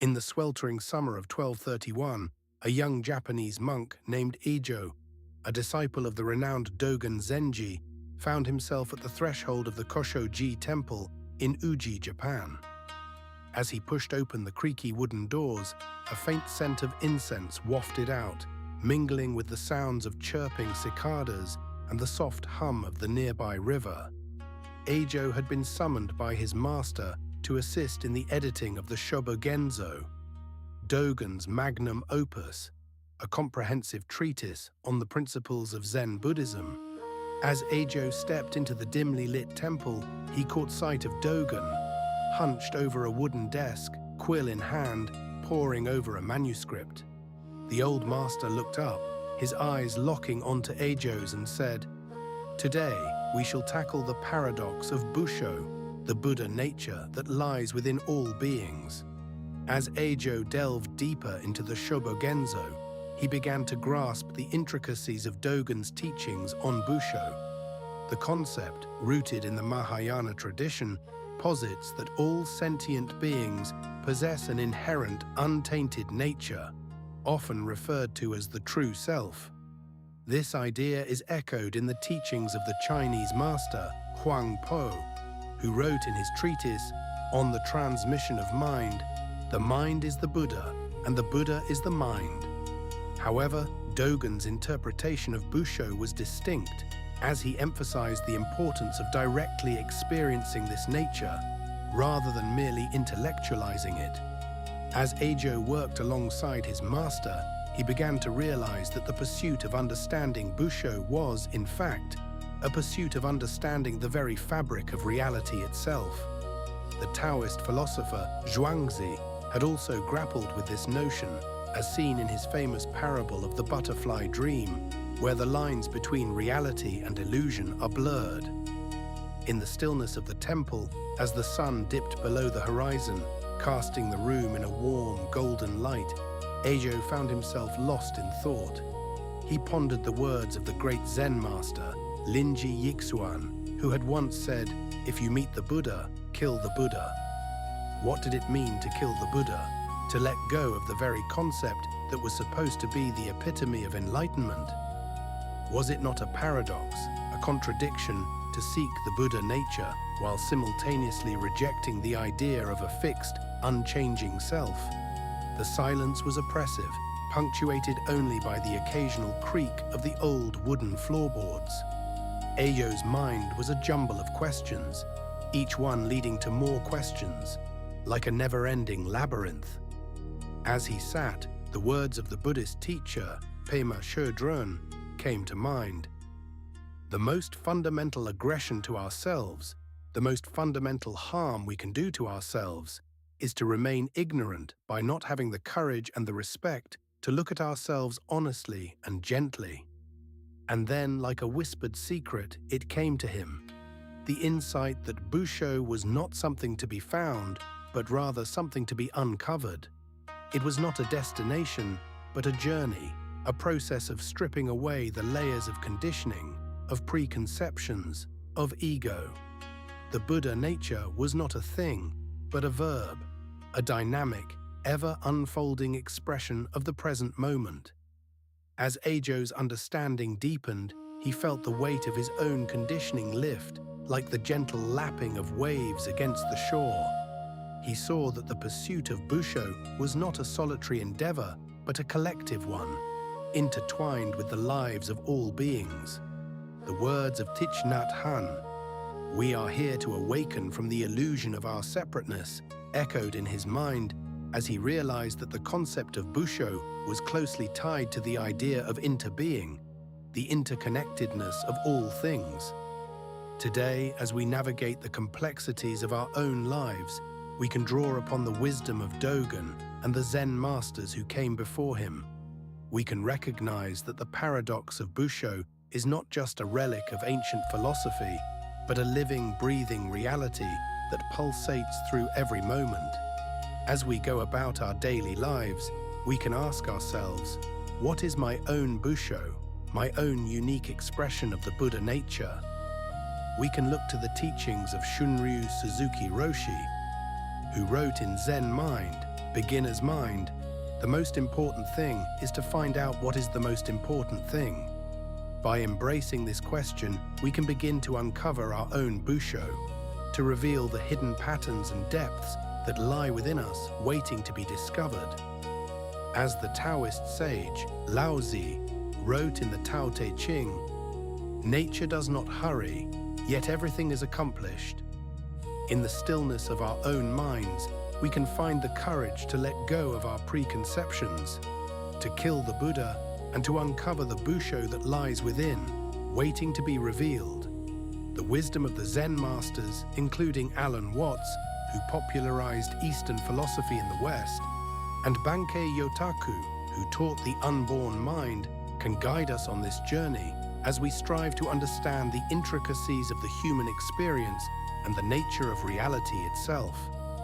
In the sweltering summer of 1231, a young Japanese monk named Eijo, a disciple of the renowned Dogen Zenji, found himself at the threshold of the Koshoji temple in Uji, Japan. As he pushed open the creaky wooden doors, a faint scent of incense wafted out, mingling with the sounds of chirping cicadas and the soft hum of the nearby river. Eijo had been summoned by his master to assist in the editing of the Shobogenzo, Dogen's magnum opus, a comprehensive treatise on the principles of Zen Buddhism. As Eijo stepped into the dimly lit temple, he caught sight of Dogen, hunched over a wooden desk, quill in hand, poring over a manuscript. The old master looked up, his eyes locking onto Eijo's, and said, "Today, we shall tackle the paradox of Bussho, the Buddha nature that lies within all beings." As Eijo delved deeper into the Shobogenzo, he began to grasp the intricacies of Dogen's teachings on Bussho. The concept, rooted in the Mahayana tradition, posits that all sentient beings possess an inherent, untainted nature, often referred to as the true self. This idea is echoed in the teachings of the Chinese master, Huang Po, who wrote in his treatise, On the Transmission of Mind, "The mind is the Buddha, and the Buddha is the mind." However, Dogen's interpretation of Bussho was distinct, as he emphasized the importance of directly experiencing this nature, rather than merely intellectualizing it. As Eijo worked alongside his master, he began to realize that the pursuit of understanding Bussho was, in fact, a pursuit of understanding the very fabric of reality itself. The Taoist philosopher Zhuangzi had also grappled with this notion, as seen in his famous parable of the butterfly dream, where the lines between reality and illusion are blurred. In the stillness of the temple, as the sun dipped below the horizon, casting the room in a warm, golden light, Eijo found himself lost in thought. He pondered the words of the great Zen master, Linji Yixuan, who had once said, "If you meet the Buddha, kill the Buddha." What did it mean to kill the Buddha? To let go of the very concept that was supposed to be the epitome of enlightenment? Was it not a paradox, a contradiction, to seek the Buddha nature while simultaneously rejecting the idea of a fixed, unchanging self? The silence was oppressive, punctuated only by the occasional creak of the old wooden floorboards. Eijo's mind was a jumble of questions, each one leading to more questions, like a never-ending labyrinth. As he sat, the words of the Buddhist teacher, Pema Chödrön, came to mind. The most fundamental aggression to ourselves, the most fundamental harm we can do to ourselves, is to remain ignorant by not having the courage and the respect to look at ourselves honestly and gently. And then, like a whispered secret, it came to him. The insight that Bussho was not something to be found, but rather something to be uncovered. It was not a destination, but a journey, a process of stripping away the layers of conditioning, of preconceptions, of ego. The Buddha nature was not a thing, but a verb, a dynamic, ever-unfolding expression of the present moment. As Eijo's understanding deepened, he felt the weight of his own conditioning lift, like the gentle lapping of waves against the shore. He saw that the pursuit of Bussho was not a solitary endeavor, but a collective one, intertwined with the lives of all beings. The words of Thich Nhat Hanh, "We are here to awaken from the illusion of our separateness," echoed in his mind as he realized that the concept of Bussho was closely tied to the idea of interbeing, the interconnectedness of all things. Today, as we navigate the complexities of our own lives, we can draw upon the wisdom of Dogen and the Zen masters who came before him. We can recognize that the paradox of Bussho is not just a relic of ancient philosophy, but a living, breathing reality that pulsates through every moment. As we go about our daily lives, we can ask ourselves, what is my own Bussho, my own unique expression of the Buddha nature? We can look to the teachings of Shunryu Suzuki Roshi, who wrote in Zen Mind, beginner's mind, the most important thing is to find out what is the most important thing. By embracing this question, we can begin to uncover our own Bussho, to reveal the hidden patterns and depths that lie within us, waiting to be discovered. As the Taoist sage Lao Tzu wrote in the Tao Te Ching, "Nature does not hurry, yet everything is accomplished." In the stillness of our own minds, we can find the courage to let go of our preconceptions, to kill the Buddha, and to uncover the Bussho that lies within, waiting to be revealed. The wisdom of the Zen masters, including Alan Watts, who popularized Eastern philosophy in the West, and Bankei Yotaku, who taught the unborn mind, can guide us on this journey as we strive to understand the intricacies of the human experience and the nature of reality itself.